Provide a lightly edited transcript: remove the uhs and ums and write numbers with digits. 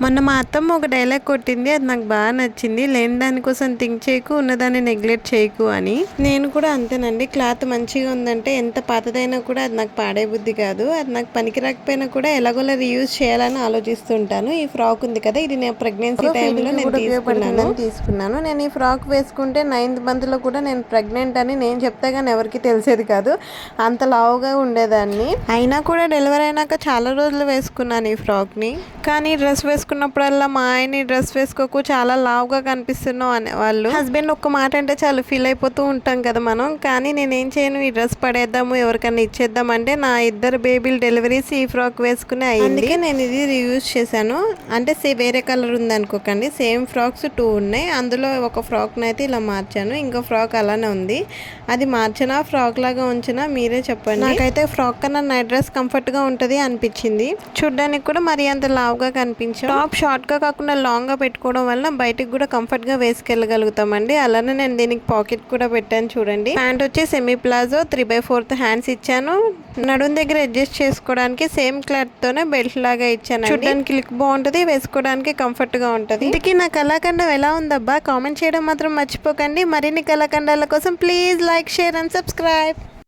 మొన్న మా అత్తమ్మ ఒక డైలాగ్ కొట్టింది, అది నాకు బాగా నచ్చింది. లేని దానికోసం థింక్ చేయకు, ఉన్నదాన్ని నెగ్లెక్ట్ చేయకు అని. నేను కూడా అంతేనండి. క్లాత్ మంచిగా ఉందంటే ఎంత పాతదైనా కూడా అది నాకు పాడే బుద్ధి కాదు. అది నాకు పనికి రాకపోయినా కూడా ఎలాగోలా రీయూజ్ చేయాలని ఆలోచిస్తుంటాను. ఈ ఫ్రాక్ ఉంది కదా, ఇది నేను ప్రెగ్నెన్సీ టైంలో నేను తీసుకున్నాను. నేను ఈ ఫ్రాక్ వేసుకుంటే 9th మంత్లో కూడా నేను ప్రెగ్నెంట్ అని నేను చెప్తే కానీ ఎవరికి తెలిసేది కాదు. అంత లావుగా ఉండేదాన్ని. అయినా కూడా డెలివరీ అయినాక చాలా రోజులు వేసుకున్నాను ఈ ఫ్రాక్ని. కానీ డ్రెస్ వేసుకున్నప్పుడల్లా మా ఆయన డ్రెస్ వేసుకోకు, చాలా లావుగా కనిపిస్తున్నావు అనేవాళ్ళు. హస్బెండ్ ఒక్క మాట అంటే చాలా ఫీల్ అయిపోతూ ఉంటాం కదా మనం. కానీ నేనేం చేయను, ఈ డ్రెస్ పడేద్దాము, ఎవరికైనా ఇచ్చేద్దాం అంటే నా 2 బేబీల డెలివరీస్ ఈ ఫ్రాక్ వేసుకునే అయింది. అందుకే నేను ఇది రియూజ్ చేశాను. అంటే వేరే కలర్ ఉంది అనుకోకండి, సేమ్ ఫ్రాక్స్ 2 ఉన్నాయి. అందులో ఒక ఫ్రాక్ని అయితే ఇలా మార్చాను, ఇంకో ఫ్రాక్ అలానే ఉంది. అది మార్చినా ఫ్రాక్ లాగా ఉంచినా మీరే చెప్పండి. నాకైతే ఫ్రాక్ కన్నా నైట్ డ్రెస్ కంఫర్ట్గా ఉంటుంది అనిపించింది. చూడ్డానికి కూడా మరి అంత లావుగా కనిపించాం. టాప్ షార్ట్గా కాకుండా లాంగ్గా పెట్టుకోవడం వల్ల బయటికి కూడా కంఫర్ట్గా వేసుకెళ్ళగలుగుతామండి. అలానే నేను దీనికి పాకెట్ కూడా పెట్టాను చూడండి. ప్యాంట్ వచ్చి సెమీ ప్లాజో 3/4 హ్యాండ్స్ ఇచ్చాను. నడుం దగ్గర అడ్జస్ట్ చేసుకోవడానికి సేమ్ క్లాత్తోనే బెల్ట్ లాగా ఇచ్చాను. చూడడానికి లుక్ బాగుంటుంది, వేసుకోవడానికి కంఫర్ట్గా ఉంటుంది. ఇంటికి నా కళాఖండం ఎలా ఉందబ్బా కామెంట్ చేయడం మాత్రం మర్చిపోకండి. మరిన్ని కళాఖండాల కోసం please like, share and subscribe.